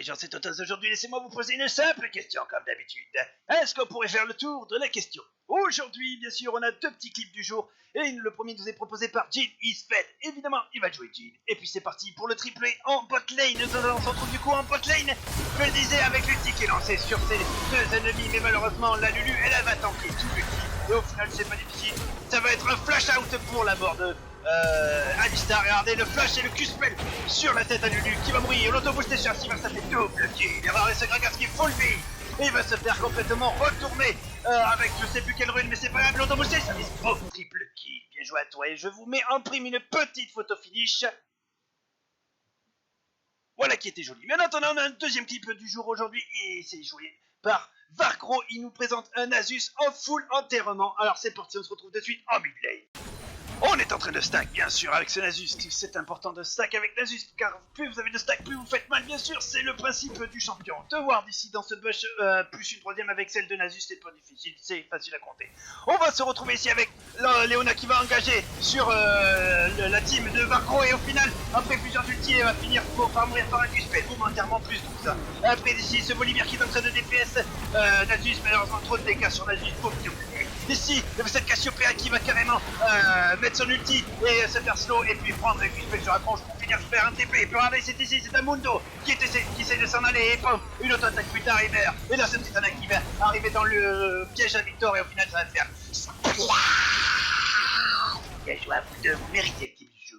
gens, c'est Totos. Aujourd'hui, laissez-moi vous poser une simple question, comme d'habitude. Est-ce qu'on pourrait faire le tour de la question? Aujourd'hui, bien sûr, on a deux petits clips du jour. Et le premier nous est proposé par Jin Isfed. Évidemment, il va jouer Jin. Et puis c'est parti pour le triplé en bot lane. On se retrouve du coup en bot lane. Je le disais, avec l'ulti qui est lancé sur ses deux ennemis. Mais malheureusement, la Lulu, elle va tanker tout l'ulti. Et au final, c'est pas difficile. Ça va être un flash out pour la mort de Alistar. Regardez le flash et le Q-spell sur la tête à Lulu qui va mourir. L'auto-boost est cherché, ça fait double kill. Il va avoir ce Gragas qui est full vie. Et il va se faire complètement retourner avec je sais plus quelle rune, mais c'est pas grave, l'auto-boosté, ça vise trop. Triple kill, bien joué à toi. Et je vous mets en prime une petite photo finish. Voilà qui était joli. Mais en attendant, on a un deuxième clip du jour aujourd'hui et c'est joué par Vargro. Il nous présente un Nasus en full enterrement. Alors c'est parti, on se retrouve de suite en mid lane. On est en train de stack, bien sûr, avec ce Nasus. C'est important de stack avec Nasus, car plus vous avez de stack, plus vous faites mal, bien sûr. C'est le principe du champion. De ward ici dans ce bush, plus une troisième avec celle de Nasus, c'est pas difficile, c'est facile à compter. On va se retrouver ici avec Léona qui va engager sur la team de Vargro. Et au final, après plusieurs ultis, elle va finir par mourir par un Q-spell, momentairement plus donc ça. Après ici, ce Bolivir qui est en train de DPS Nasus, malheureusement trop de dégâts sur Nasus, faut que ici, cette Cassiopeia qui va carrément mettre son ulti et se faire slow et puis prendre un Q-spell sur la tronche pour finir faire un TP. Et puis regardez, c'est ici, c'est un Mundo qui essaie de s'en aller et pom, une auto-attaque plus tard, et là c'est une petite attaque qui va arriver dans le piège à Victor et au final ça va faire... Bien joué à vous deux, vous méritez le type du jour.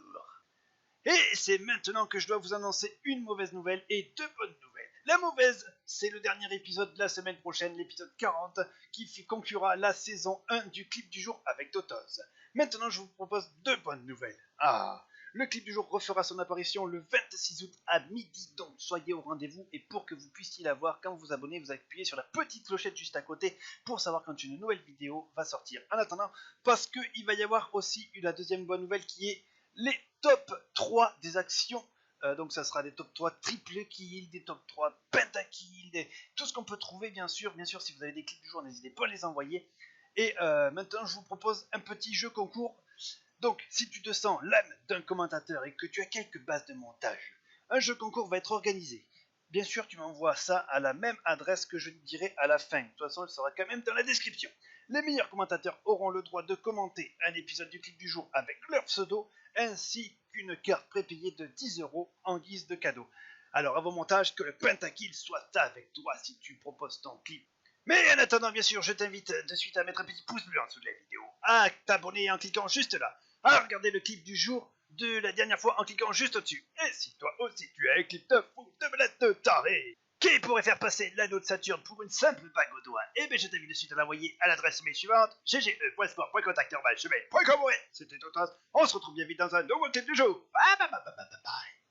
Et c'est maintenant que je dois vous annoncer une mauvaise nouvelle et deux bonnes nouvelles. La mauvaise, c'est le dernier épisode de la semaine prochaine, l'épisode 40, qui conclura la saison 1 du clip du jour avec Totos. Maintenant, je vous propose deux bonnes nouvelles. Le clip du jour refera son apparition le 26 août à midi, donc soyez au rendez-vous. Et pour que vous puissiez la voir, quand vous vous abonnez, vous appuyez sur la petite clochette juste à côté pour savoir quand une nouvelle vidéo va sortir. En attendant, parce qu'il va y avoir aussi la deuxième bonne nouvelle qui est les top 3 des actions. Donc ça sera des top 3 triple kill, des top 3 pentakill, tout ce qu'on peut trouver bien sûr. Bien sûr, si vous avez des clips du jour, n'hésitez pas à les envoyer. Et maintenant, je vous propose un petit jeu concours. Donc, si tu te sens l'âme d'un commentateur et que tu as quelques bases de montage, un jeu concours va être organisé. Bien sûr, tu m'envoies ça à la même adresse que je te dirai à la fin. De toute façon, elle sera quand même dans la description. Les meilleurs commentateurs auront le droit de commenter un épisode du clip du jour avec leur pseudo, ainsi qu'une carte prépayée de 10 € en guise de cadeau. Alors, avant montage, que le pentakill soit avec toi si tu proposes ton clip. Mais en attendant, bien sûr, je t'invite de suite à mettre un petit pouce bleu en dessous de la vidéo, à t'abonner en cliquant juste là, à regarder le clip du jour de la dernière fois en cliquant juste au-dessus. Et si toi aussi tu as un clip de fou, de malade de taré, qui pourrait faire passer l'anneau de Saturne pour une simple bague au doigt, eh bien je t'invite de suite à l'envoyer à l'adresse mail suivante, gge.sport.contact@gmail.com. C'était Totos, on se retrouve bien vite dans un nouveau clip du jour. Bye bye bye bye bye bye.